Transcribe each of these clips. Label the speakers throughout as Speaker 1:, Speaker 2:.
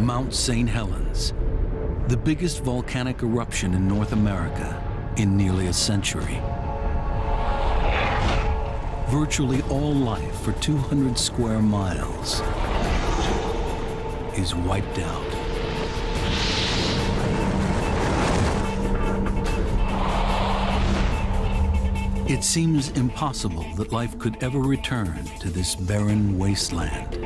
Speaker 1: Mount St. Helens, the biggest volcanic eruption in North America in nearly a century. Virtually all life for 200 square miles is wiped out. It seems impossible that life could ever return to this barren wasteland.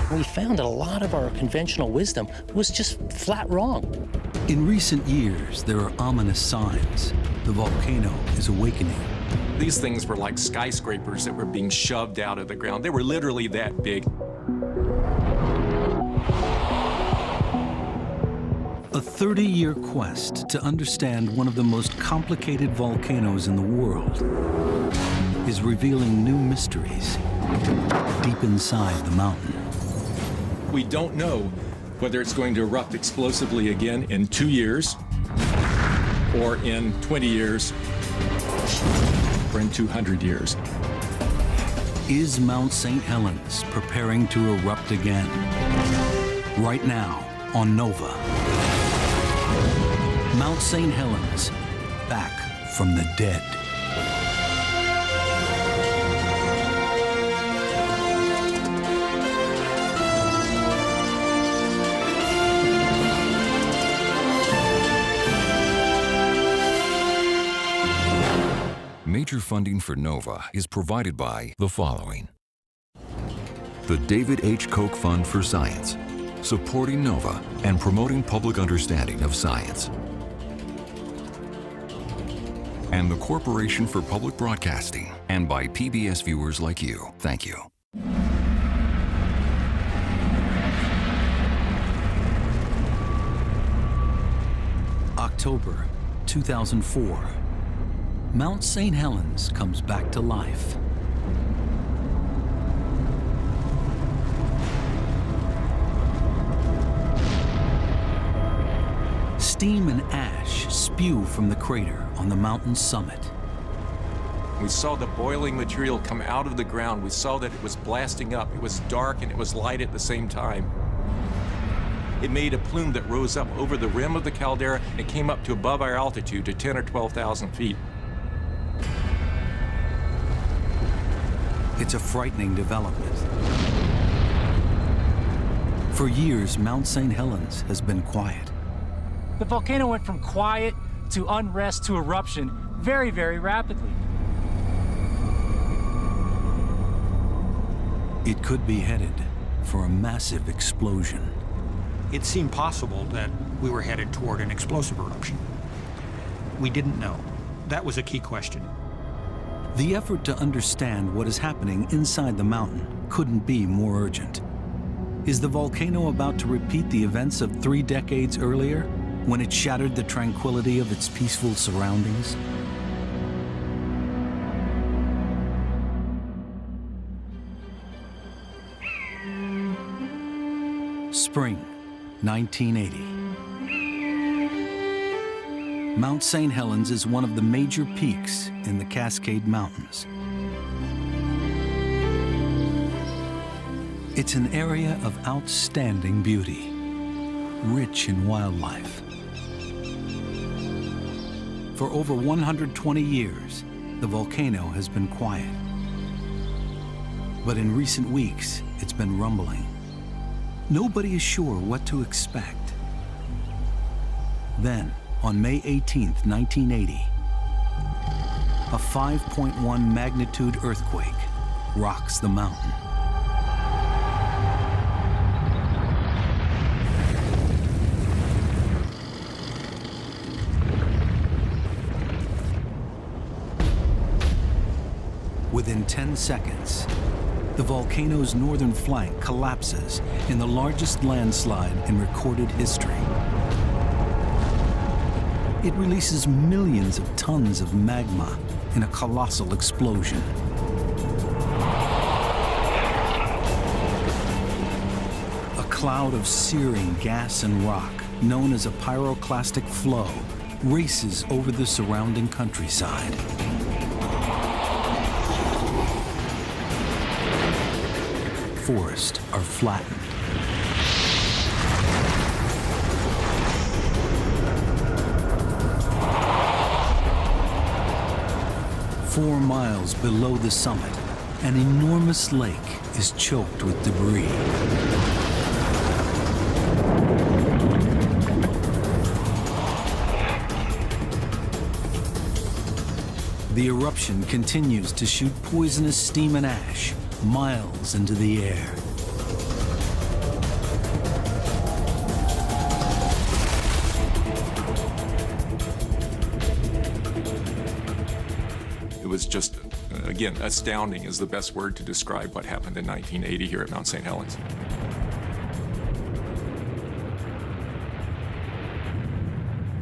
Speaker 2: We found that a lot of our conventional wisdom was just flat wrong.
Speaker 1: In recent years, there are ominous signs. The volcano is awakening.
Speaker 3: These things were like skyscrapers that were being shoved out of the ground. They were literally that big.
Speaker 1: A 30-year quest to understand one of the most complicated volcanoes in the world is revealing new mysteries deep inside the mountain.
Speaker 3: We don't know whether it's going to erupt explosively again in 2 years, or in 20 years, or in 200 years.
Speaker 1: Is Mount St. Helens preparing to erupt again? Right now on Nova. Mount St. Helens, back from the dead.
Speaker 4: Major funding for NOVA is provided by the following: the David H. Koch Fund for Science, supporting NOVA and promoting public understanding of science, and the Corporation for Public Broadcasting, and by PBS viewers like you. Thank you.
Speaker 1: October 2004. Mount St. Helens comes back to life. Steam and ash spew from the crater on the mountain's summit.
Speaker 3: We saw the boiling material come out of the ground. We saw that it was blasting up. It was dark and it was light at the same time. It made a plume that rose up over the rim of the caldera and came up to above our altitude to 10 or 12,000 feet.
Speaker 1: It's a frightening development. For years, Mount St. Helens has been quiet.
Speaker 5: The volcano went from quiet to unrest to eruption very, very rapidly.
Speaker 1: It could be headed for a massive explosion.
Speaker 6: It seemed possible that we were headed toward an explosive eruption. We didn't know. That was a key question.
Speaker 1: The effort to understand what is happening inside the mountain couldn't be more urgent. Is the volcano about to repeat the events of 3 decades earlier, when it shattered the tranquility of its peaceful surroundings? Spring, 1980. Mount St. Helens is one of the major peaks in the Cascade Mountains. It's an area of outstanding beauty, rich in wildlife. For over 120 years, the volcano has been quiet. But in recent weeks, it's been rumbling. Nobody is sure what to expect. Then, on May 18th, 1980, a 5.1 magnitude earthquake rocks the mountain. Within 10 seconds, the volcano's northern flank collapses in the largest landslide in recorded history. It releases millions of tons of magma in a colossal explosion. A cloud of searing gas and rock, known as a pyroclastic flow, races over the surrounding countryside. Forests are flattened. 4 miles below the summit, an enormous lake is choked with debris. The eruption continues to shoot poisonous steam and ash miles into the air.
Speaker 3: It was just, again, astounding is the best word to describe what happened in 1980 here at Mount St. Helens.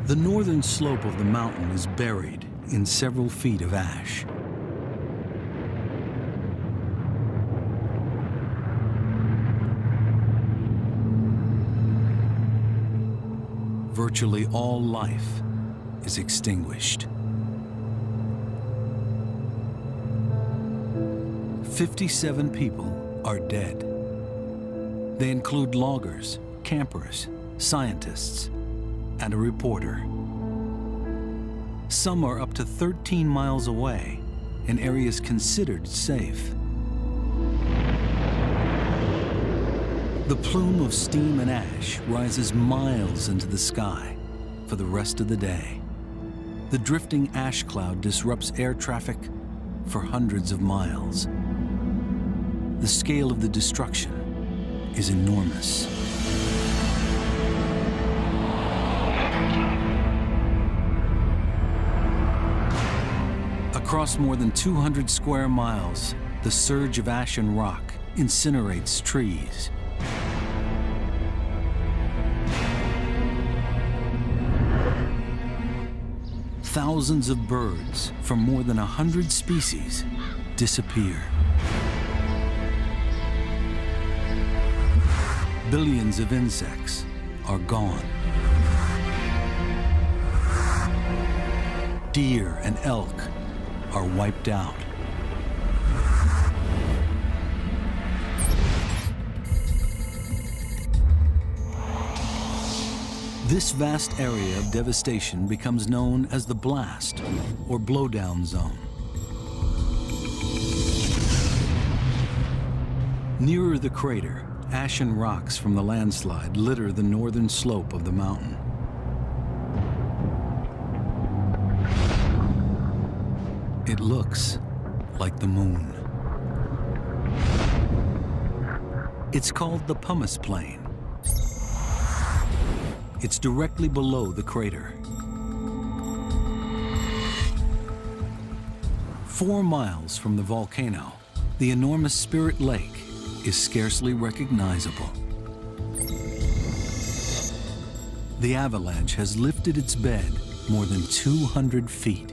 Speaker 1: The northern slope of the mountain is buried in several feet of ash. Virtually all life is extinguished. 57 people are dead. They include loggers, campers, scientists, and a reporter. Some are up to 13 miles away in areas considered safe. The plume of steam and ash rises miles into the sky for the rest of the day. The drifting ash cloud disrupts air traffic for hundreds of miles. The scale of the destruction is enormous. Across more than 200 square miles, the surge of ash and rock incinerates trees. Thousands of birds from more than 100 species disappear. Billions of insects are gone. Deer and elk are wiped out. This vast area of devastation becomes known as the blast or blowdown zone. Nearer the crater, ash and rocks from the landslide litter the northern slope of the mountain. It looks like the moon. It's called the pumice plain. It's directly below the crater. 4 miles from the volcano, the enormous Spirit Lake is scarcely recognizable. The avalanche has lifted its bed more than 200 feet.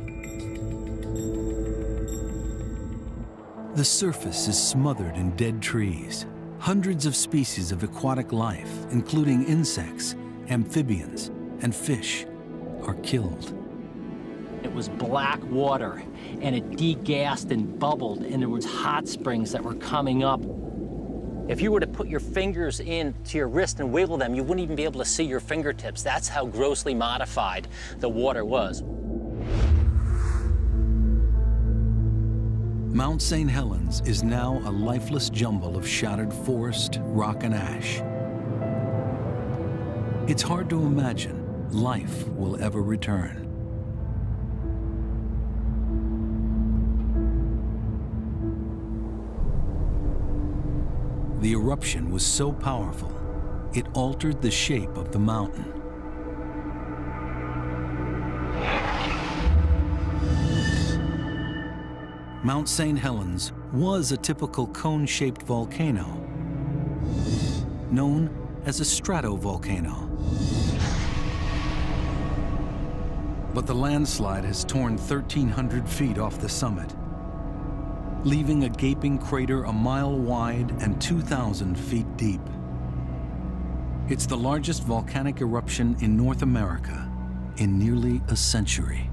Speaker 1: The surface is smothered in dead trees. Hundreds of species of aquatic life, including insects, amphibians, and fish, are killed.
Speaker 2: It was black water, and it degassed and bubbled, and there was hot springs that were coming up. If you were to put your fingers into your wrist and wiggle them, you wouldn't even be able to see your fingertips. That's how grossly modified the water was.
Speaker 1: Mount St. Helens is now a lifeless jumble of shattered forest, rock, and ash. It's hard to imagine life will ever return. The eruption was so powerful, it altered the shape of the mountain. Mount St. Helens was a typical cone-shaped volcano, known as a stratovolcano. But the landslide has torn 1,300 feet off the summit, leaving a gaping crater a mile wide and 2,000 feet deep. It's the largest volcanic eruption in North America in nearly a century.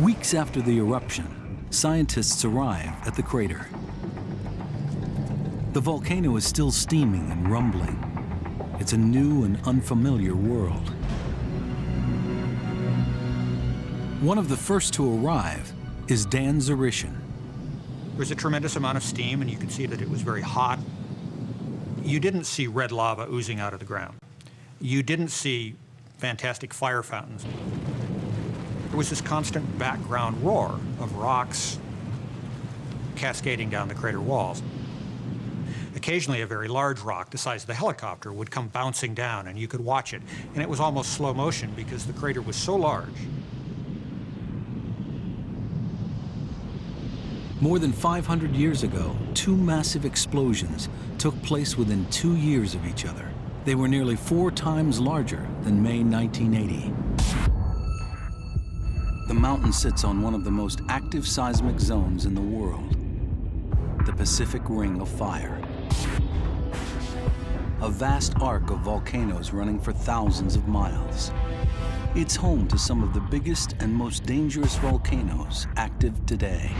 Speaker 1: Weeks after the eruption, scientists arrive at the crater. The volcano is still steaming and rumbling. It's a new and unfamiliar world. One of the first to arrive is Dan Zarishin.
Speaker 6: There's a tremendous amount of steam, and you can see that it was very hot. You didn't see red lava oozing out of the ground. You didn't see fantastic fire fountains. There was this constant background roar of rocks cascading down the crater walls. Occasionally, a very large rock, the size of the helicopter, would come bouncing down, and you could watch it. And it was almost slow motion because the crater was so large.
Speaker 1: More than 500 years ago, two massive explosions took place within 2 years of each other. They were nearly 4 times larger than May 1980. The mountain sits on one of the most active seismic zones in the world, the Pacific Ring of Fire. A vast arc of volcanoes running for thousands of miles. It's home to some of the biggest and most dangerous volcanoes active today.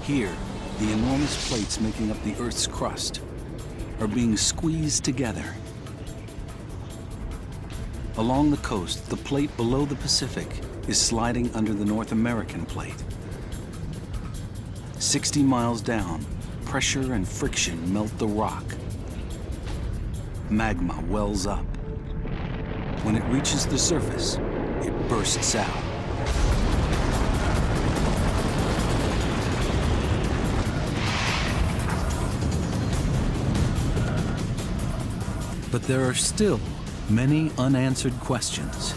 Speaker 1: Here, the enormous plates making up the Earth's crust are being squeezed together. Along the coast, the plate below the Pacific is sliding under the North American plate. 60 miles down, pressure and friction melt the rock. Magma wells up. When it reaches the surface, it bursts out. But there are still many unanswered questions.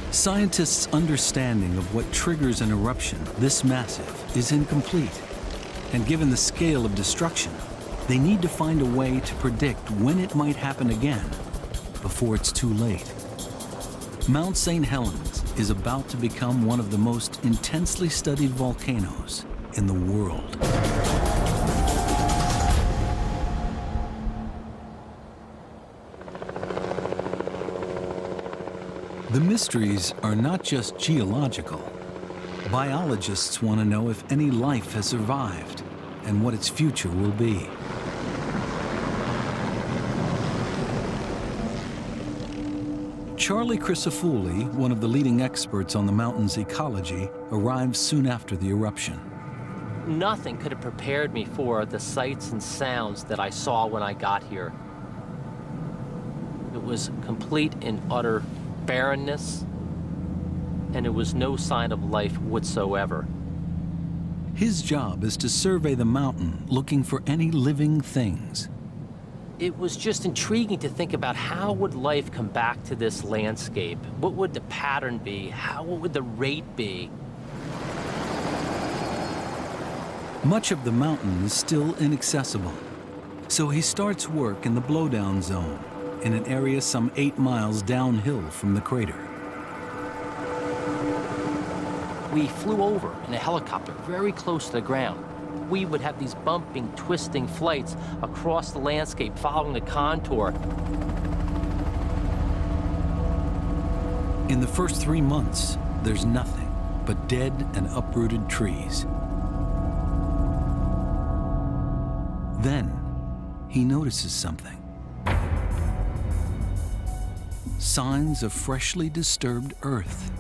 Speaker 1: Scientists' understanding of what triggers an eruption this massive is incomplete. And given the scale of destruction, they need to find a way to predict when it might happen again before it's too late. Mount St. Helens is about to become one of the most intensely studied volcanoes in the world. The mysteries are not just geological. Biologists want to know if any life has survived and what its future will be. Charlie Crisafulli, one of the leading experts on the mountain's ecology, arrives soon after the eruption.
Speaker 2: Nothing could have prepared me for the sights and sounds that I saw when I got here. It was complete and utter barrenness, and there was no sign of life whatsoever.
Speaker 1: His job is to survey the mountain looking for any living things.
Speaker 2: It was just intriguing to think about how would life come back to this landscape? What would the pattern be? What would the rate be?
Speaker 1: Much of the mountain is still inaccessible, so he starts work in the blowdown zone, in an area some 8 miles downhill from the crater.
Speaker 2: We flew over in a helicopter very close to the ground. We would have these bumping, twisting flights across the landscape, following the contour.
Speaker 1: In the first 3 months, there's nothing but dead and uprooted trees. Then, he notices something. Signs of freshly disturbed earth.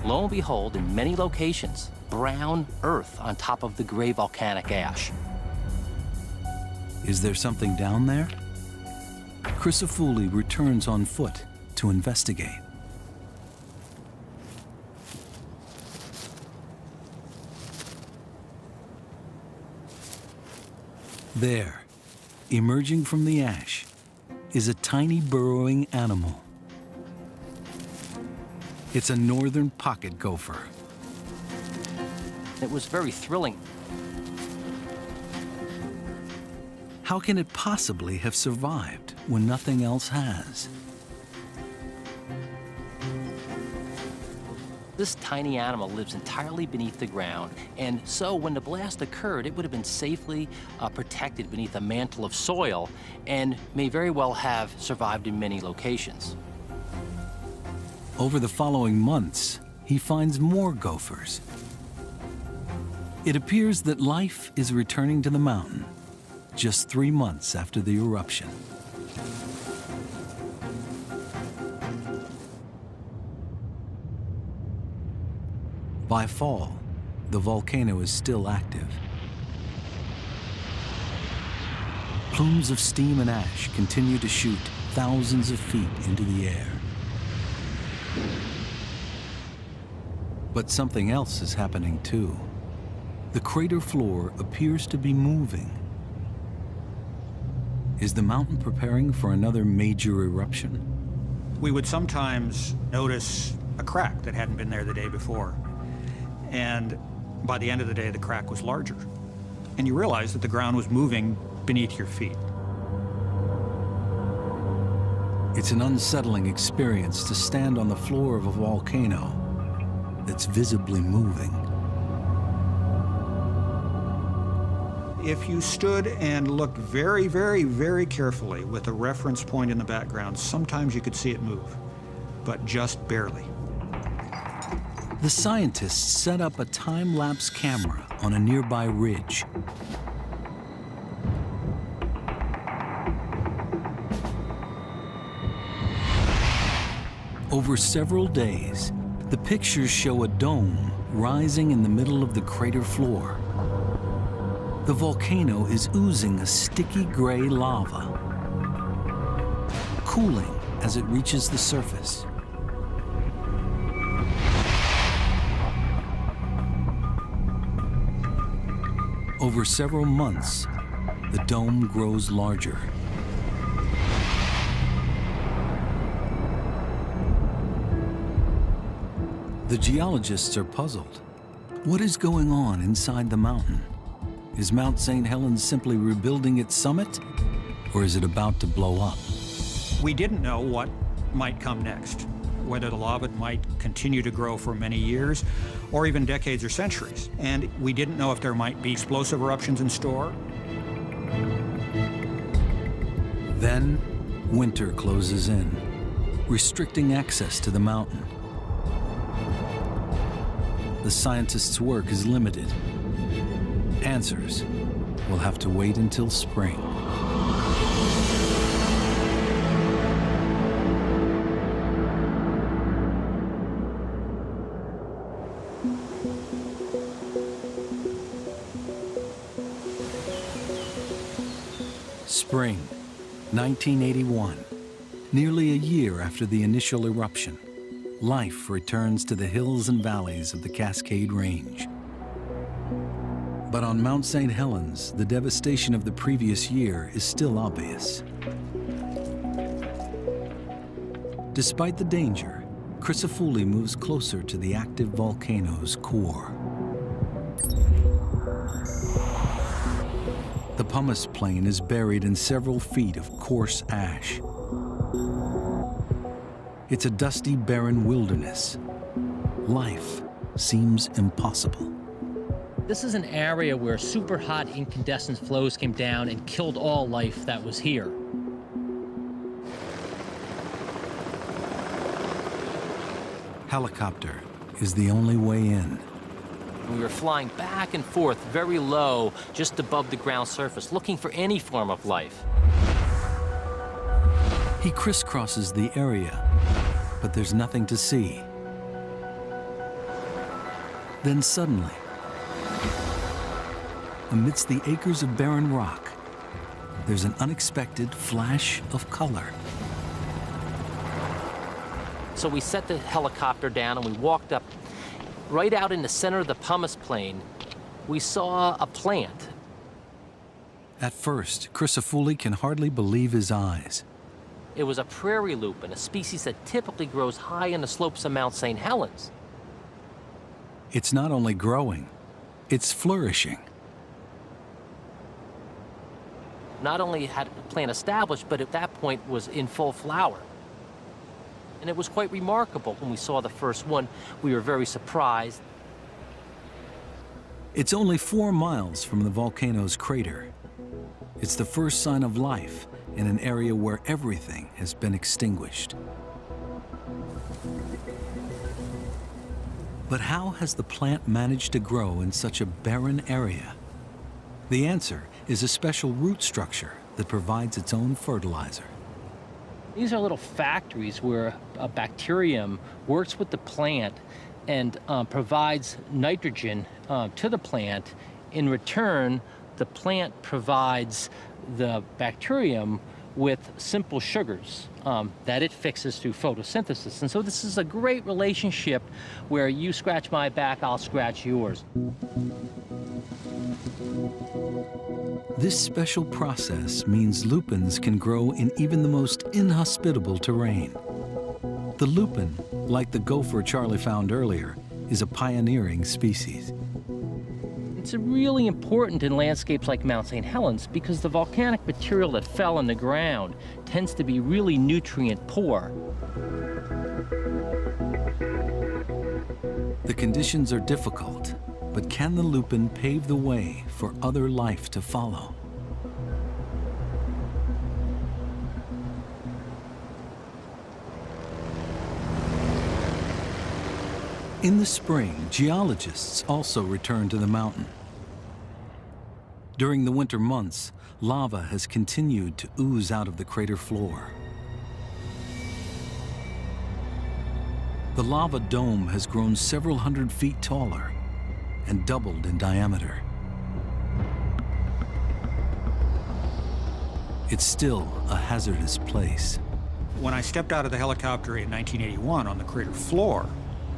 Speaker 2: Lo and behold, in many locations, brown earth on top of the gray volcanic ash.
Speaker 1: Is there something down there? Crisafulli returns on foot to investigate. There, emerging from the ash, is a tiny burrowing animal. It's a northern pocket gopher.
Speaker 2: It was very thrilling.
Speaker 1: How can it possibly have survived when nothing else has?
Speaker 2: This tiny animal lives entirely beneath the ground, and so when the blast occurred, it would have been safely protected beneath a mantle of soil and may very well have survived in many locations.
Speaker 1: Over the following months, he finds more gophers. It appears that life is returning to the mountain just 3 months after the eruption. By fall, the volcano is still active. Plumes of steam and ash continue to shoot thousands of feet into the air. But something else is happening too. The crater floor appears to be moving. Is the mountain preparing for another major eruption?
Speaker 6: We would sometimes notice a crack that hadn't been there the day before. And by the end of the day, the crack was larger. And you realize that the ground was moving beneath your feet.
Speaker 1: It's an unsettling experience to stand on the floor of a volcano that's visibly moving.
Speaker 6: If you stood and looked very, very, very carefully with a reference point in the background, sometimes you could see it move, but just barely.
Speaker 1: The scientists set up a time-lapse camera on a nearby ridge. Over several days, the pictures show a dome rising in the middle of the crater floor. The volcano is oozing a sticky gray lava, cooling as it reaches the surface. Over several months, the dome grows larger. The geologists are puzzled. What is going on inside the mountain? Is Mount St. Helens simply rebuilding its summit, or is it about to blow up?
Speaker 6: We didn't know what might come next, whether the lava might continue to grow for many years, or even decades or centuries. And we didn't know if there might be explosive eruptions in store.
Speaker 1: Then, winter closes in, restricting access to the mountain. The scientists' work is limited. Answers will have to wait until spring. Spring, 1981. Nearly a year after the initial eruption, life returns to the hills and valleys of the Cascade Range. But on Mount St. Helens, the devastation of the previous year is still obvious. Despite the danger, Crisafulli moves closer to the active volcano's core. The pumice plain is buried in several feet of coarse ash. It's a dusty, barren wilderness. Life seems impossible.
Speaker 2: This is an area where super hot incandescent flows came down and killed all life that was here.
Speaker 1: Helicopter is the only way in.
Speaker 2: We were flying back and forth very low, just above the ground surface, looking for any form of life.
Speaker 1: He crisscrosses the area, but there's nothing to see. Then suddenly, amidst the acres of barren rock, there's an unexpected flash of color.
Speaker 2: So we set the helicopter down and we walked up. Right out in the center of the pumice plain, we saw a plant.
Speaker 1: At first, Crisafulli can hardly believe his eyes.
Speaker 2: It was a prairie lupin, a species that typically grows high in the slopes of Mount St. Helens.
Speaker 1: It's not only growing, it's flourishing.
Speaker 2: Not only had the plant established, but at that point was in full flower. And it was quite remarkable. When we saw the first one, we were very surprised.
Speaker 1: It's only 4 miles from the volcano's crater. It's the first sign of life in an area where everything has been extinguished. But how has the plant managed to grow in such a barren area? The answer is a special root structure that provides its own fertilizer.
Speaker 2: These are little factories where a bacterium works with the plant and provides nitrogen to the plant. In return, the plant provides the bacterium with simple sugars that it fixes through photosynthesis. And so this is a great relationship where you scratch my back, I'll scratch yours.
Speaker 1: This special process means lupins can grow in even the most inhospitable terrain. The lupin, like the gopher Charlie found earlier, is a pioneering species.
Speaker 2: It's really important in landscapes like Mount St. Helens because the volcanic material that fell on the ground tends to be really nutrient poor.
Speaker 1: The conditions are difficult, but can the lupin pave the way for other life to follow? In the spring, geologists also return to the mountain. During the winter months, lava has continued to ooze out of the crater floor. The lava dome has grown several hundred feet taller and doubled in diameter. It's still a hazardous place.
Speaker 6: When I stepped out of the helicopter in 1981 on the crater floor,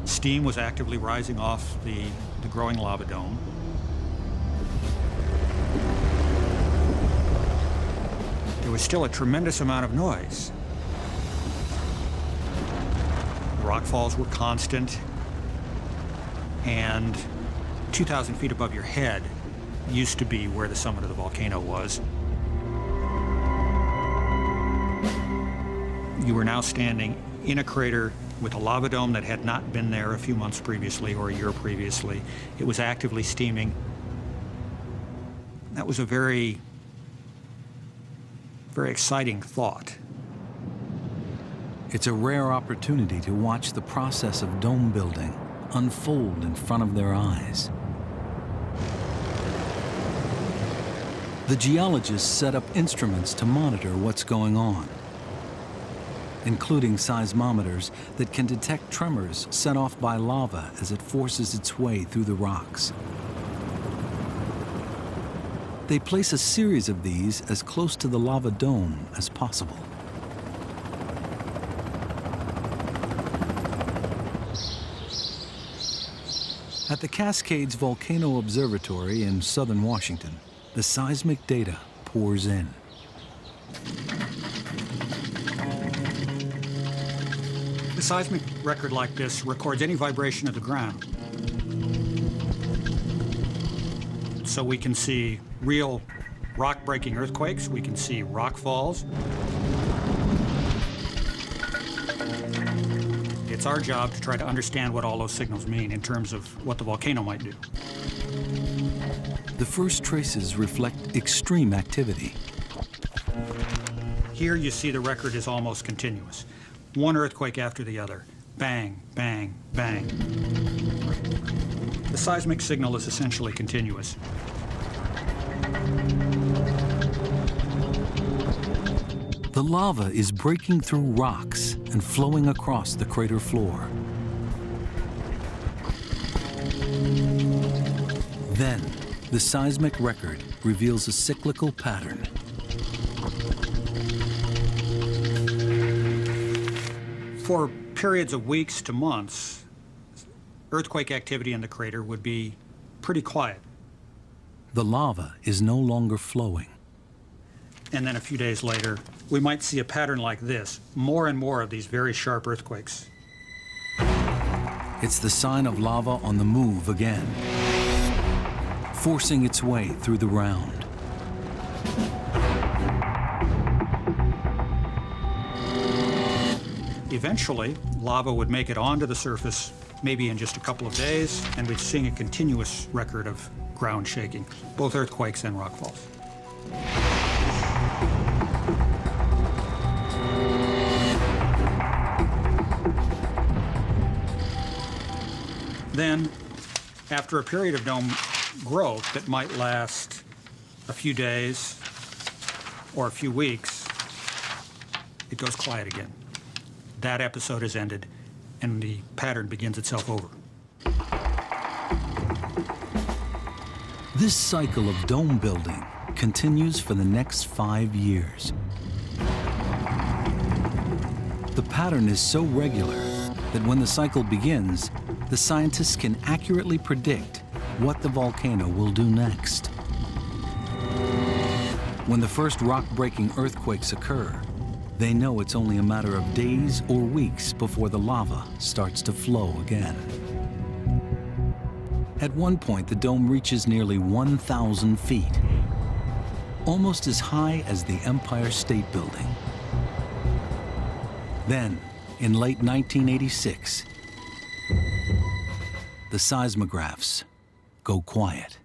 Speaker 6: steam was actively rising off the growing lava dome. There was still a tremendous amount of noise. Rockfalls were constant, and 2,000 feet above your head used to be where the summit of the volcano was. You were now standing in a crater with a lava dome that had not been there a few months previously or a year previously. It was actively steaming. That was a very, very exciting thought.
Speaker 1: It's a rare opportunity to watch the process of dome building unfold in front of their eyes. The geologists set up instruments to monitor what's going on, including seismometers that can detect tremors set off by lava as it forces its way through the rocks. They place a series of these as close to the lava dome as possible. At the Cascades Volcano Observatory in southern Washington, the seismic data pours in.
Speaker 6: A seismic record like this records any vibration of the ground. So we can see real rock-breaking earthquakes, we can see rock falls. It's our job to try to understand what all those signals mean in terms of what the volcano might do.
Speaker 1: The first traces reflect extreme activity.
Speaker 6: Here you see the record is almost continuous. One earthquake after the other. Bang, bang, bang. The seismic signal is essentially continuous.
Speaker 1: The lava is breaking through rocks and flowing across the crater floor. Then, the seismic record reveals a cyclical pattern.
Speaker 6: For periods of weeks to months, earthquake activity in the crater would be pretty quiet.
Speaker 1: The lava is no longer flowing.
Speaker 6: And then a few days later, we might see a pattern like this, more and more of these very sharp earthquakes.
Speaker 1: It's the sign of lava on the move again, forcing its way through the ground.
Speaker 6: Eventually, lava would make it onto the surface, maybe in just a couple of days, and we'd see a continuous record of ground shaking, both earthquakes and rockfalls. Then, after a period of dome growth that might last a few days or a few weeks, it goes quiet again. That episode has ended, and the pattern begins itself over.
Speaker 1: This cycle of dome building continues for the next 5 years. The pattern is so regular that when the cycle begins, the scientists can accurately predict what the volcano will do next. When the first rock-breaking earthquakes occur, they know it's only a matter of days or weeks before the lava starts to flow again. At one point, the dome reaches nearly 1,000 feet, almost as high as the Empire State Building. Then, in late 1986, the seismographs go quiet.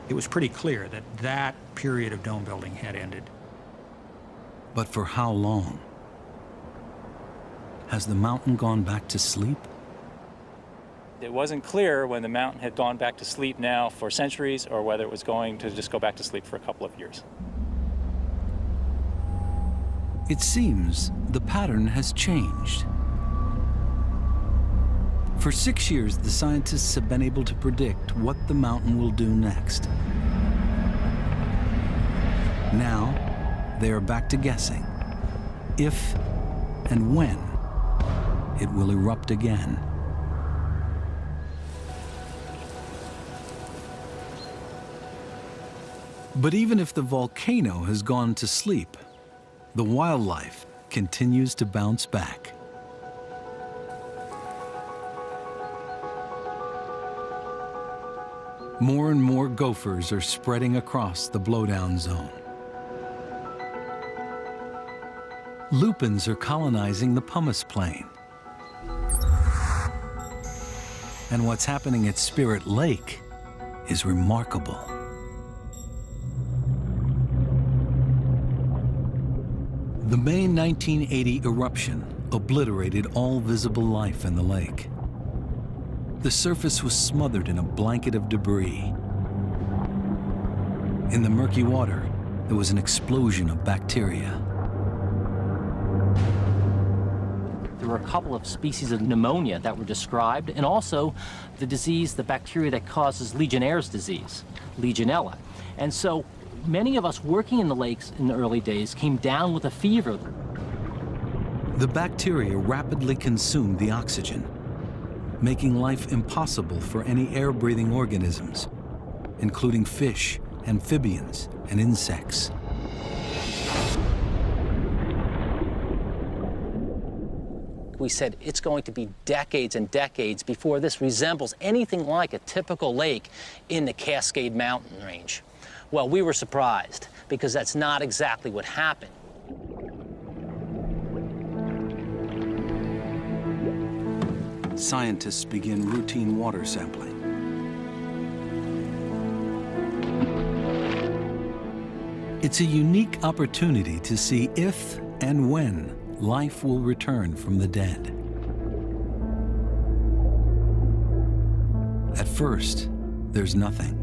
Speaker 6: It was pretty clear that that period of dome building had ended.
Speaker 1: But for how long? Has the mountain gone back to sleep?
Speaker 7: It wasn't clear when the mountain had gone back to sleep now for centuries or whether it was going to just go back to sleep for a couple of years.
Speaker 1: It seems the pattern has changed. For 6 years, the scientists have been able to predict what the mountain will do next. Now, they are back to guessing if and when it will erupt again. But even if the volcano has gone to sleep, the wildlife continues to bounce back. More and more gophers are spreading across the blowdown zone. Lupins are colonizing the pumice plain. And what's happening at Spirit Lake is remarkable. The May 1980 eruption obliterated all visible life in the lake. The surface was smothered in a blanket of debris. In the murky water, there was an explosion of bacteria.
Speaker 2: There were a couple of species of pneumonia that were described, and also the disease, the bacteria that causes Legionnaire's disease, Legionella. And so many of us working in the lakes in the early days came down with a fever.
Speaker 1: The bacteria rapidly consumed the oxygen, making life impossible for any air-breathing organisms, including fish, amphibians, and insects.
Speaker 2: We said it's going to be decades and decades before this resembles anything like a typical lake in the Cascade Mountain range. Well, we were surprised because that's not exactly what happened.
Speaker 1: Scientists begin routine water sampling. It's a unique opportunity to see if and when life will return from the dead. At first, there's nothing.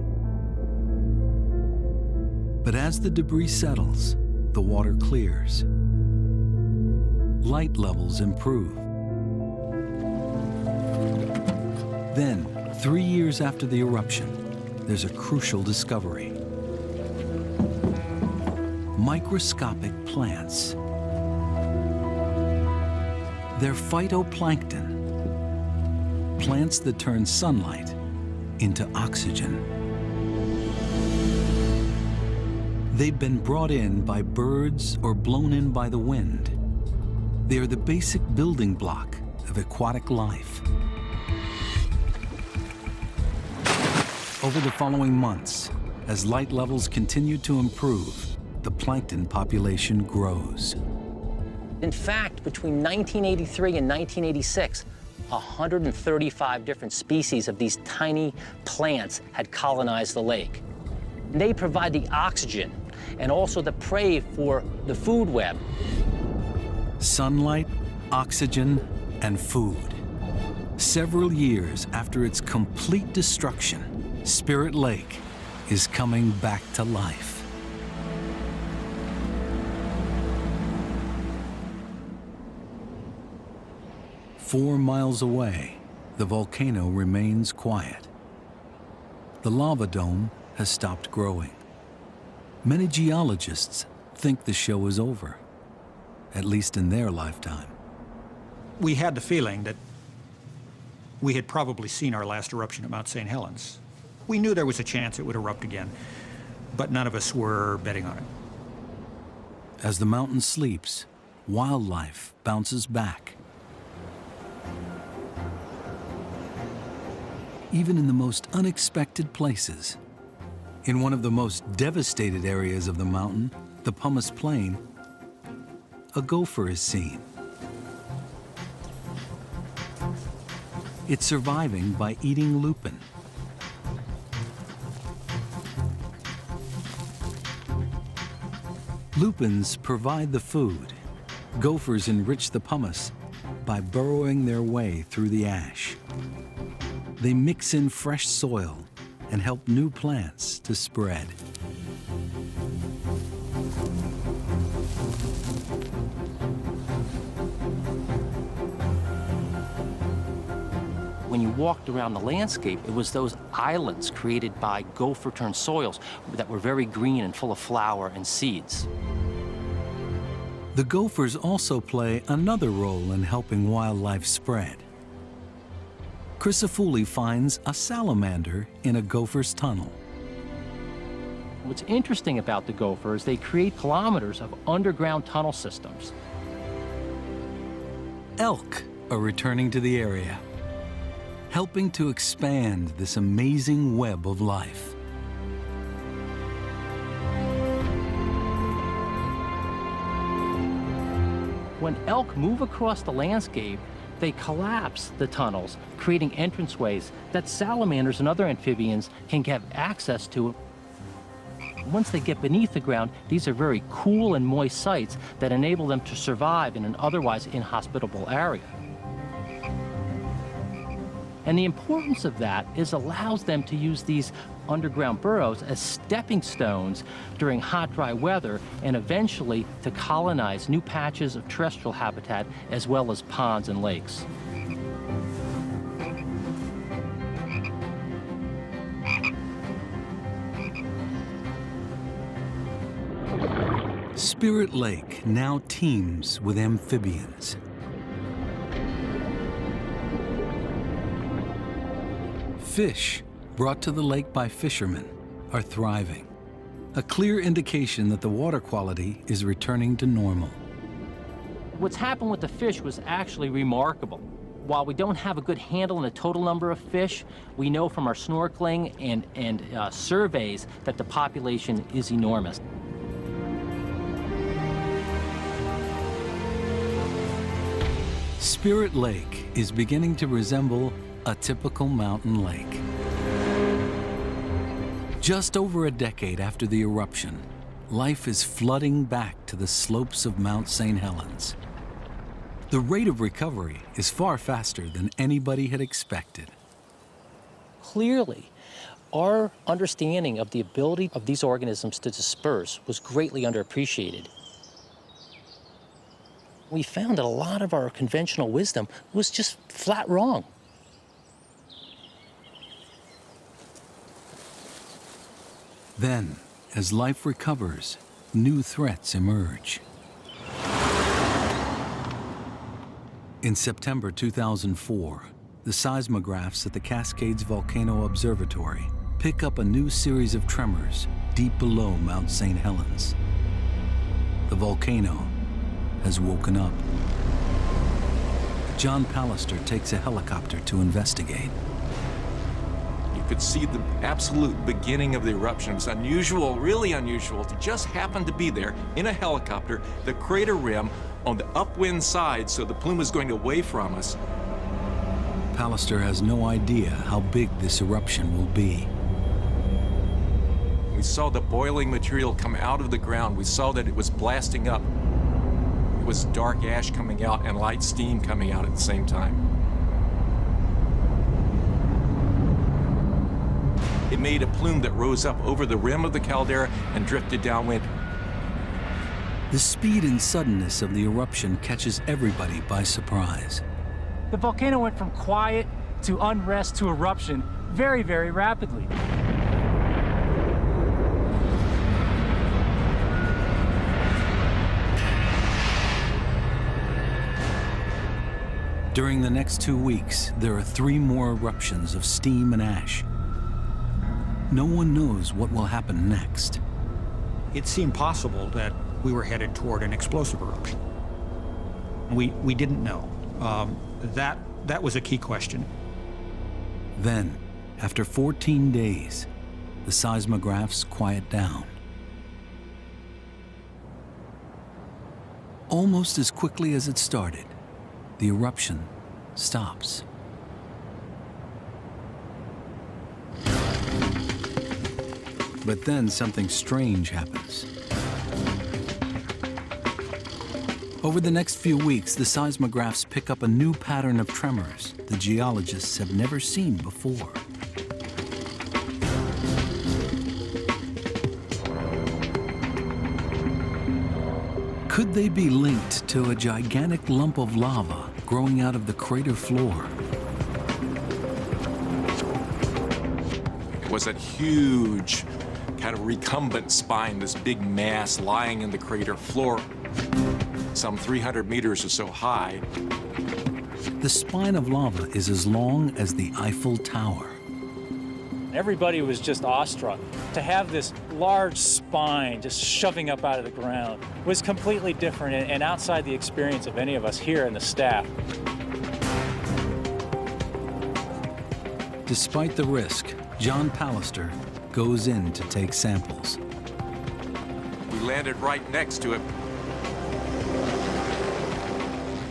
Speaker 1: But as the debris settles, the water clears. Light levels improve. Then, 3 years after the eruption, there's a crucial discovery. Microscopic plants. They're phytoplankton, plants that turn sunlight into oxygen. They've been brought in by birds or blown in by the wind. They are the basic building block of aquatic life. Over the following months, as light levels continue to improve, the plankton population grows.
Speaker 2: In fact, between 1983 and 1986, 135 different species of these tiny plants had colonized the lake. They provide the oxygen and also the prey for the food web.
Speaker 1: Sunlight, oxygen, and food. Several years after its complete destruction, Spirit Lake is coming back to life. Four miles away, the volcano remains quiet. The lava dome has stopped growing. Many geologists think the show is over, at least in their lifetime.
Speaker 6: We had the feeling that we had probably seen our last eruption at Mount St. Helens. We knew there was a chance it would erupt again, but none of us were betting on it.
Speaker 1: As the mountain sleeps, wildlife bounces back. Even in the most unexpected places. In one of the most devastated areas of the mountain, the Pumice Plain, a gopher is seen. It's surviving by eating lupin. Lupins provide the food. Gophers enrich the pumice by burrowing their way through the ash. They mix in fresh soil and help new plants to spread.
Speaker 2: When you walked around the landscape, it was those islands created by gopher-turned soils that were very green and full of flower and seeds.
Speaker 1: The gophers also play another role in helping wildlife spread. Crisafulli finds a salamander in a gopher's tunnel.
Speaker 2: What's interesting about the gopher is they create kilometers of underground tunnel systems.
Speaker 1: Elk are returning to the area, helping to expand this amazing web of life.
Speaker 2: When elk move across the landscape, they collapse the tunnels, creating entranceways that salamanders and other amphibians can get access to. Once they get beneath the ground, these are very cool and moist sites that enable them to survive in an otherwise inhospitable area. And the importance of that is allows them to use these underground burrows as stepping stones during hot, dry weather, and eventually to colonize new patches of terrestrial habitat as well as ponds and lakes.
Speaker 1: Spirit Lake now teems with amphibians. Fish brought to the lake by fishermen are thriving, a clear indication that the water quality is returning to normal.
Speaker 2: What's happened with the fish was actually remarkable. While we don't have a good handle on the total number of fish, we know from our snorkeling and surveys that the population is enormous.
Speaker 1: Spirit Lake is beginning to resemble a typical mountain lake. Just over a decade after the eruption, life is flooding back to the slopes of Mount St. Helens. The rate of recovery is far faster than anybody had expected.
Speaker 2: Clearly, our understanding of the ability of these organisms to disperse was greatly underappreciated. We found that a lot of our conventional wisdom was just flat wrong.
Speaker 1: Then, as life recovers, new threats emerge. In September 2004, the seismographs at the Cascades Volcano Observatory pick up a new series of tremors deep below Mount St. Helens. The volcano has woken up. John Pallister takes a helicopter to investigate.
Speaker 3: You could see the absolute beginning of the eruption. It was unusual, really unusual, to just happen to be there in a helicopter, the crater rim on the upwind side, so the plume was going away from us.
Speaker 1: Pallister has no idea how big this eruption will be.
Speaker 3: We saw the boiling material come out of the ground. We saw that it was blasting up. It was dark ash coming out and light steam coming out at the same time. It made a plume that rose up over the rim of the caldera and drifted downwind.
Speaker 1: The speed and suddenness of the eruption catches everybody by surprise.
Speaker 5: The volcano went from quiet to unrest to eruption very, very rapidly.
Speaker 1: During the next 2 weeks, there are 3 more eruptions of steam and ash. No one knows what will happen next.
Speaker 6: It seemed possible that we were headed toward an explosive eruption. We didn't know. That was a key question.
Speaker 1: Then, after 14 days, the seismographs quiet down. Almost as quickly as it started, the eruption stops. But then something strange happens. Over the next few weeks, the seismographs pick up a new pattern of tremors the geologists have never seen before. Could they be linked to a gigantic lump of lava growing out of the crater floor?
Speaker 3: It was a huge, kind of recumbent spine, this big mass lying in the crater floor, some 300 meters or so high.
Speaker 1: The spine of lava is as long as the Eiffel Tower.
Speaker 7: Everybody was just awestruck. To have this large spine just shoving up out of the ground was completely different and outside the experience of any of us here in the staff.
Speaker 1: Despite the risk, John Pallister goes in to take samples.
Speaker 3: We landed right next to it.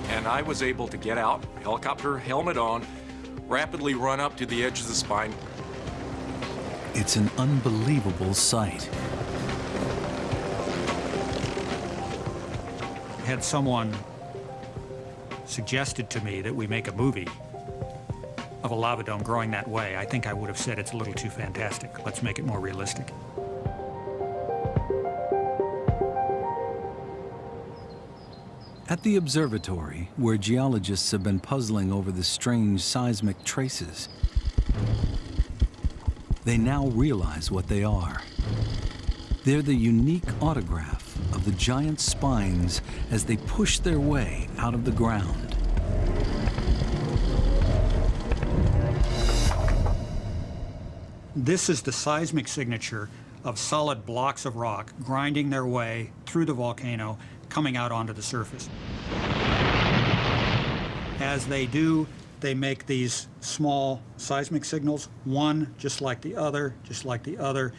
Speaker 3: And I was able to get out, helicopter helmet on, rapidly run up to the edge of the spine.
Speaker 1: It's an unbelievable sight.
Speaker 6: Had someone suggested to me that we make a movie of a lava dome growing that way, I think I would have said it's a little too fantastic. Let's make it more realistic.
Speaker 1: At the observatory, where geologists have been puzzling over the strange seismic traces, they now realize what they are. They're the unique autograph of the giant spines as they push their way out of the ground.
Speaker 6: This is the seismic signature of solid blocks of rock grinding their way through the volcano, coming out onto the surface. As they do, they make these small seismic signals, one just like the other, just like the other,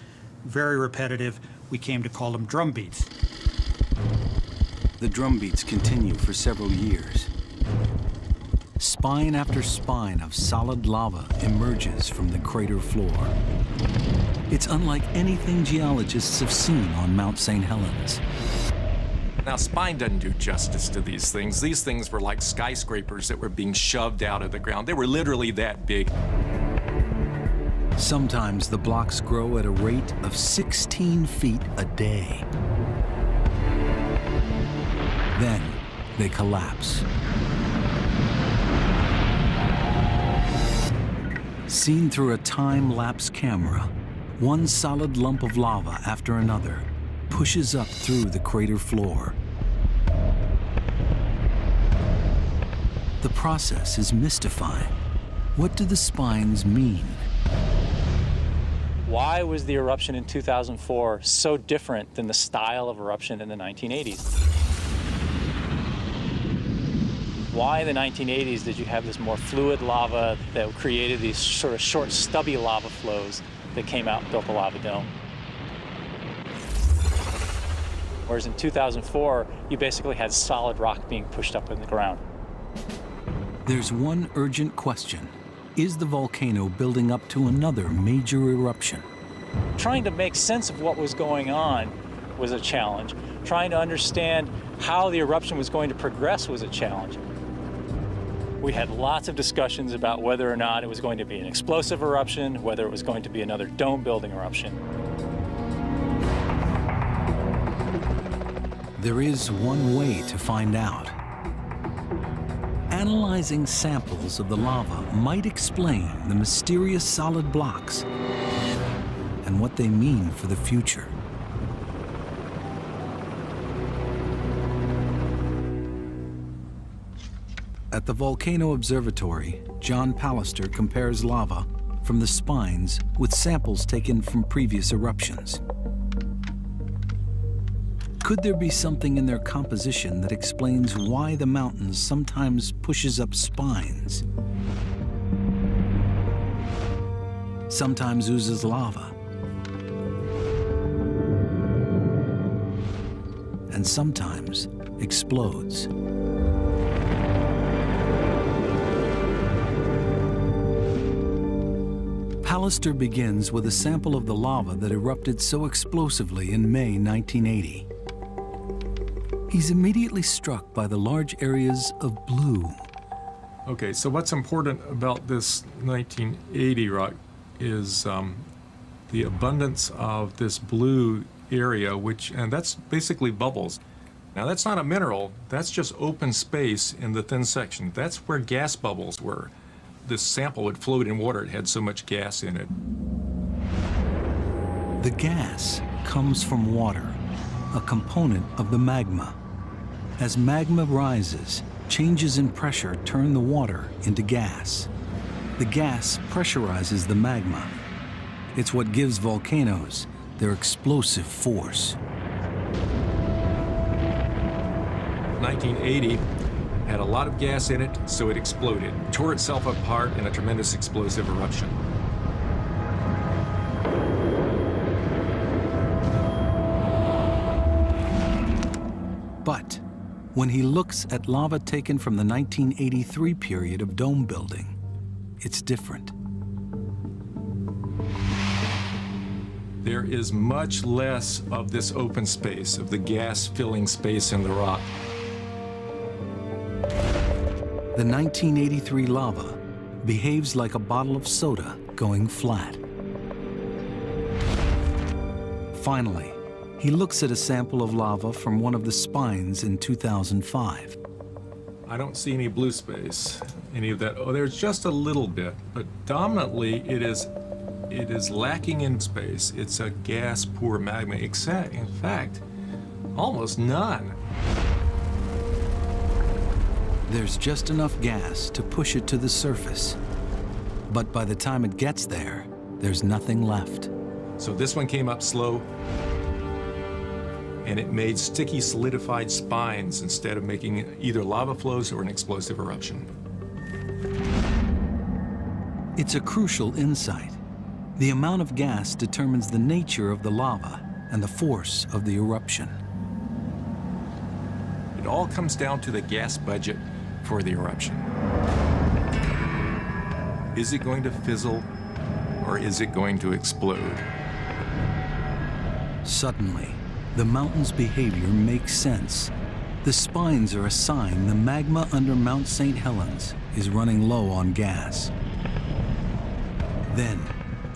Speaker 6: very repetitive. We came to call them drum beats.
Speaker 1: The drum beats continue for several years. Spine after spine of solid lava emerges from the crater floor. It's unlike anything geologists have seen on Mount St. Helens.
Speaker 3: Now, spine doesn't do justice to these things. These things were like skyscrapers that were being shoved out of the ground. They were literally that big.
Speaker 1: Sometimes the blocks grow at a rate of 16 feet a day. Then they collapse. Seen through a time-lapse camera, one solid lump of lava after another pushes up through the crater floor. The process is mystifying. What do the spines mean?
Speaker 7: Why was the eruption in 2004 so different than the style of eruption in the 1980s? Why in the 1980s did you have this more fluid lava that created these sort of short, stubby lava flows that came out and built the lava dome? Whereas in 2004, you basically had solid rock being pushed up in the ground.
Speaker 1: There's one urgent question. Is the volcano building up to another major eruption?
Speaker 7: Trying to make sense of what was going on was a challenge. Trying to understand how the eruption was going to progress was a challenge. We had lots of discussions about whether or not it was going to be an explosive eruption, whether it was going to be another dome-building eruption.
Speaker 1: There is one way to find out. Analyzing samples of the lava might explain the mysterious solid blocks and what they mean for the future. At the Volcano Observatory, John Pallister compares lava from the spines with samples taken from previous eruptions. Could there be something in their composition that explains why the mountain sometimes pushes up spines, sometimes oozes lava, and sometimes explodes? Pallister begins with a sample of the lava that erupted so explosively in May 1980. He's immediately struck by the large areas of blue.
Speaker 3: Okay, so what's important about this 1980 rock is the abundance of this blue area, and that's basically bubbles. Now that's not a mineral, that's just open space in the thin section. That's where gas bubbles were. This sample would float in water, it had so much gas in it.
Speaker 1: The gas comes from water, a component of the magma. As magma rises, changes in pressure turn the water into gas. The gas pressurizes the magma. It's what gives volcanoes their explosive force.
Speaker 3: 1980 had a lot of gas in it, so it exploded, tore itself apart in a tremendous explosive eruption.
Speaker 1: But when he looks at lava taken from the 1983 period of dome building, it's different.
Speaker 3: There is much less of this open space, of the gas filling space in the rock.
Speaker 1: The 1983 lava behaves like a bottle of soda going flat. Finally, he looks at a sample of lava from one of the spines in 2005.
Speaker 3: I don't see any blue space, any of that. Oh, there's just a little bit, but dominantly it is lacking in space. It's a gas-poor magma, except, in fact, almost none.
Speaker 1: There's just enough gas to push it to the surface. But by the time it gets there, there's nothing left.
Speaker 3: So this one came up slow, and it made sticky, solidified spines instead of making either lava flows or an explosive eruption.
Speaker 1: It's a crucial insight. The amount of gas determines the nature of the lava and the force of the eruption.
Speaker 3: It all comes down to the gas budget for the eruption. Is it going to fizzle, or is it going to explode?
Speaker 1: Suddenly, the mountain's behavior makes sense. The spines are a sign the magma under Mount St. Helens is running low on gas. Then,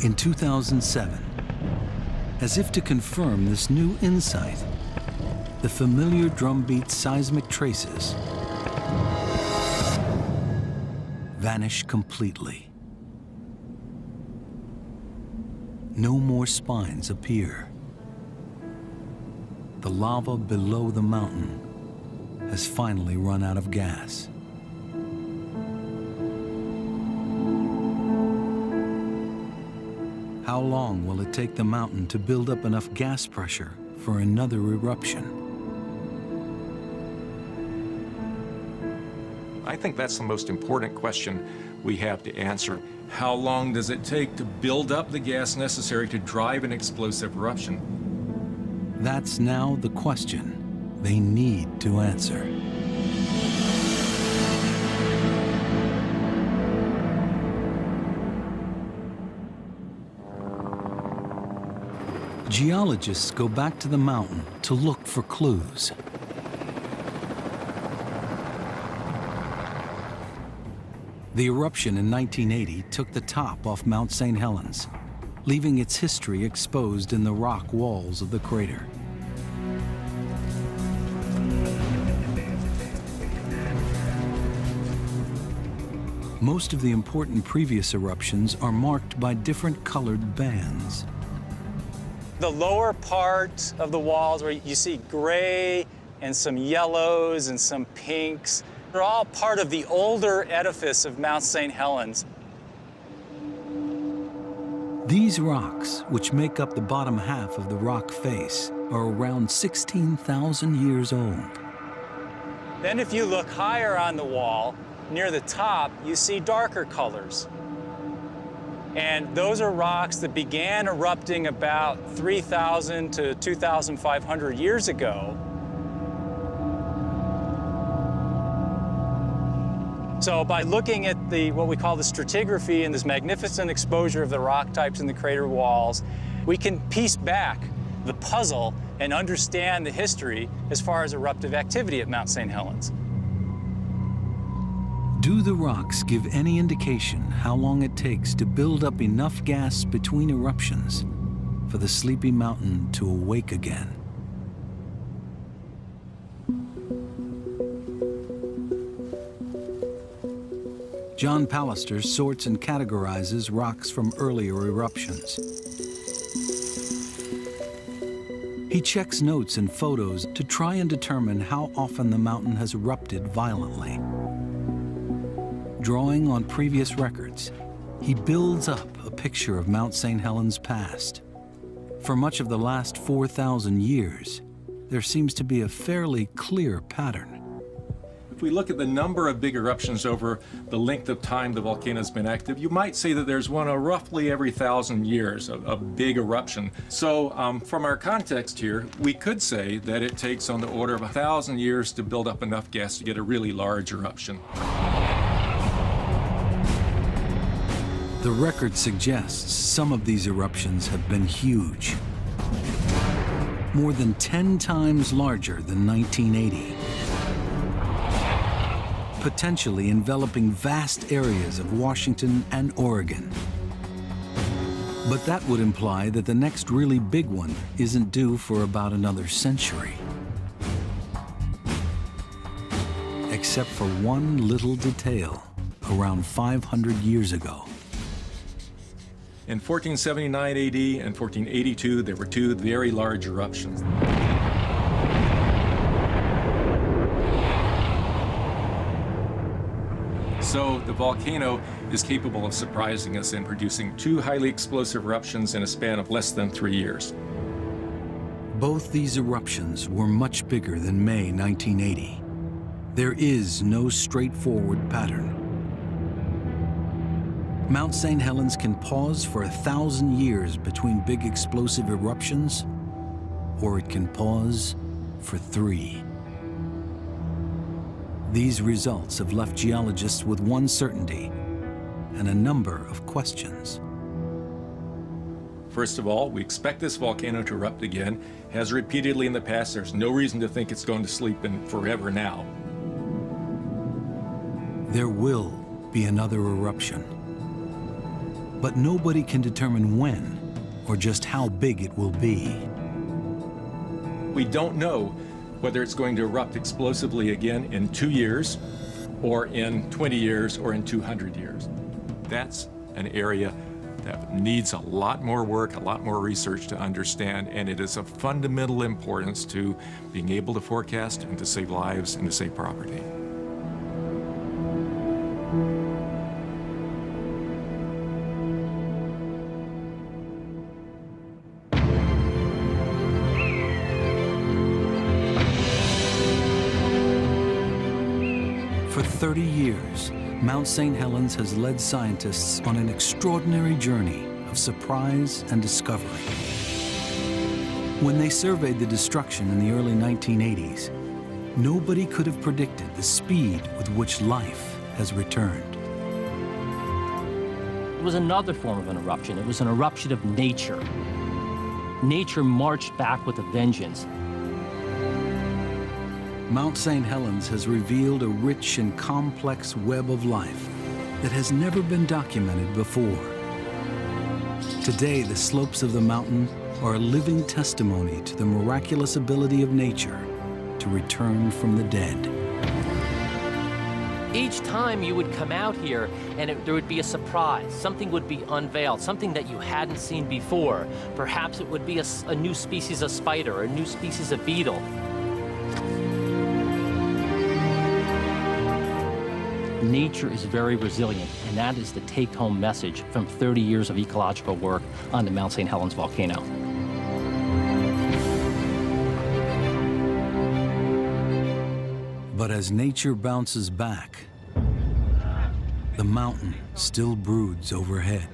Speaker 1: in 2007, as if to confirm this new insight, the familiar drumbeat seismic traces vanish completely. No more spines appear. The lava below the mountain has finally run out of gas. How long will it take the mountain to build up enough gas pressure for another eruption?
Speaker 3: I think that's the most important question we have to answer. How long does it take to build up the gas necessary to drive an explosive eruption?
Speaker 1: That's now the question they need to answer. Geologists go back to the mountain to look for clues. The eruption in 1980 took the top off Mount St. Helens, leaving its history exposed in the rock walls of the crater. Most of the important previous eruptions are marked by different colored bands.
Speaker 7: The lower part of the walls where you see gray and some yellows and some pinks, they're all part of the older edifice of Mount St. Helens.
Speaker 1: These rocks, which make up the bottom half of the rock face, are around 16,000 years old.
Speaker 7: Then if you look higher on the wall, near the top, you see darker colors. And those are rocks that began erupting about 3,000 to 2,500 years ago. So by looking at what we call the stratigraphy and this magnificent exposure of the rock types in the crater walls, we can piece back the puzzle and understand the history as far as eruptive activity at Mount St. Helens.
Speaker 1: Do the rocks give any indication how long it takes to build up enough gas between eruptions for the sleepy mountain to awake again? John Pallister sorts and categorizes rocks from earlier eruptions. He checks notes and photos to try and determine how often the mountain has erupted violently. Drawing on previous records, he builds up a picture of Mount St. Helens past. For much of the last 4,000 years, there seems to be a fairly clear pattern.
Speaker 3: If we look at the number of big eruptions over the length of time the volcano's been active, you might say that there's one roughly every 1,000 years, a big eruption. So from our context here, we could say that it takes on the order of 1,000 years to build up enough gas to get a really large eruption.
Speaker 1: The record suggests some of these eruptions have been huge. More than 10 times larger than 1980. Potentially enveloping vast areas of Washington and Oregon. But that would imply that the next really big one isn't due for about another century. Except for one little detail around 500 years ago.
Speaker 3: In 1479 AD and 1482, there were two very large eruptions. So the volcano is capable of surprising us in producing two highly explosive eruptions in a span of less than 3 years.
Speaker 1: Both these eruptions were much bigger than May 1980. There is no straightforward pattern. Mount St. Helens can pause for 1,000 years between big explosive eruptions, or it can pause for 3. These results have left geologists with one certainty and a number of questions.
Speaker 3: First of all, we expect this volcano to erupt again. Has repeatedly in the past. There's no reason to think it's going to sleep in forever now.
Speaker 1: There will be another eruption. But nobody can determine when or just how big it will be.
Speaker 3: We don't know whether it's going to erupt explosively again in 2 years, or in 20 years, or in 200 years. That's an area that needs a lot more work, a lot more research to understand, and it is of fundamental importance to being able to forecast and to save lives and to save property.
Speaker 1: For 30 years, Mount St. Helens has led scientists on an extraordinary journey of surprise and discovery. When they surveyed the destruction in the early 1980s, nobody could have predicted the speed with which life has returned.
Speaker 2: It was another form of an eruption. It was an eruption of nature. Nature marched back with a vengeance.
Speaker 1: Mount St. Helens has revealed a rich and complex web of life that has never been documented before. Today, the slopes of the mountain are a living testimony to the miraculous ability of nature to return from the dead.
Speaker 2: Each time you would come out here and there would be a surprise. Something would be unveiled, something that you hadn't seen before. Perhaps it would be a new species of spider or a new species of beetle. Nature is very resilient, and that is the take-home message from 30 years of ecological work on the Mount St. Helens volcano.
Speaker 1: But as nature bounces back, the mountain still broods overhead.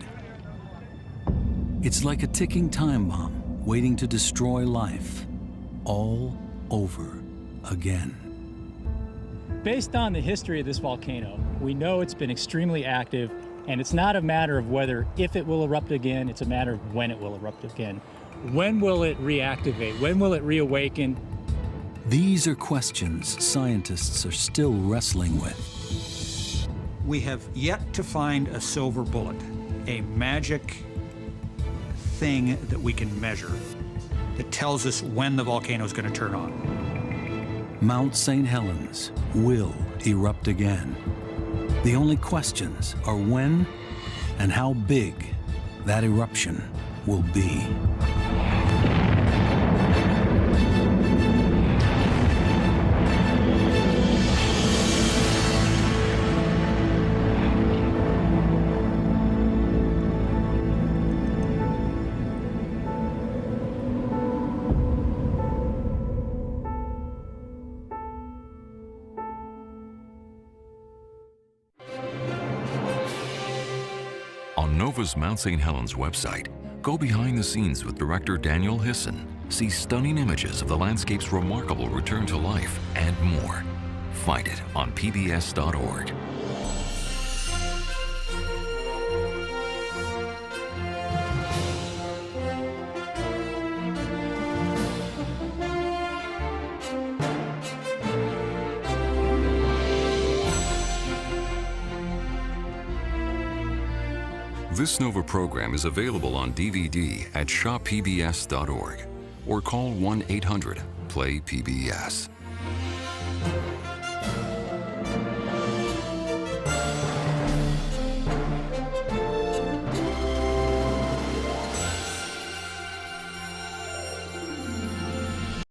Speaker 1: It's like a ticking time bomb waiting to destroy life all over again.
Speaker 7: Based on the history of this volcano, we know it's been extremely active, and it's not a matter of whether if it will erupt again, it's a matter of when it will erupt again. When will it reactivate? When will it reawaken?
Speaker 1: These are questions scientists are still wrestling with.
Speaker 6: We have yet to find a silver bullet, a magic thing that we can measure that tells us when the volcano is going to turn on.
Speaker 1: Mount St. Helens will erupt again. The only questions are when and how big that eruption will be.
Speaker 4: On NOVA's Mount St. Helens website, go behind the scenes with director Daniel Hisson, see stunning images of the landscape's remarkable return to life, and more. Find it on PBS.org. This NOVA program is available on DVD at shoppbs.org or call 1-800-PLAY-PBS.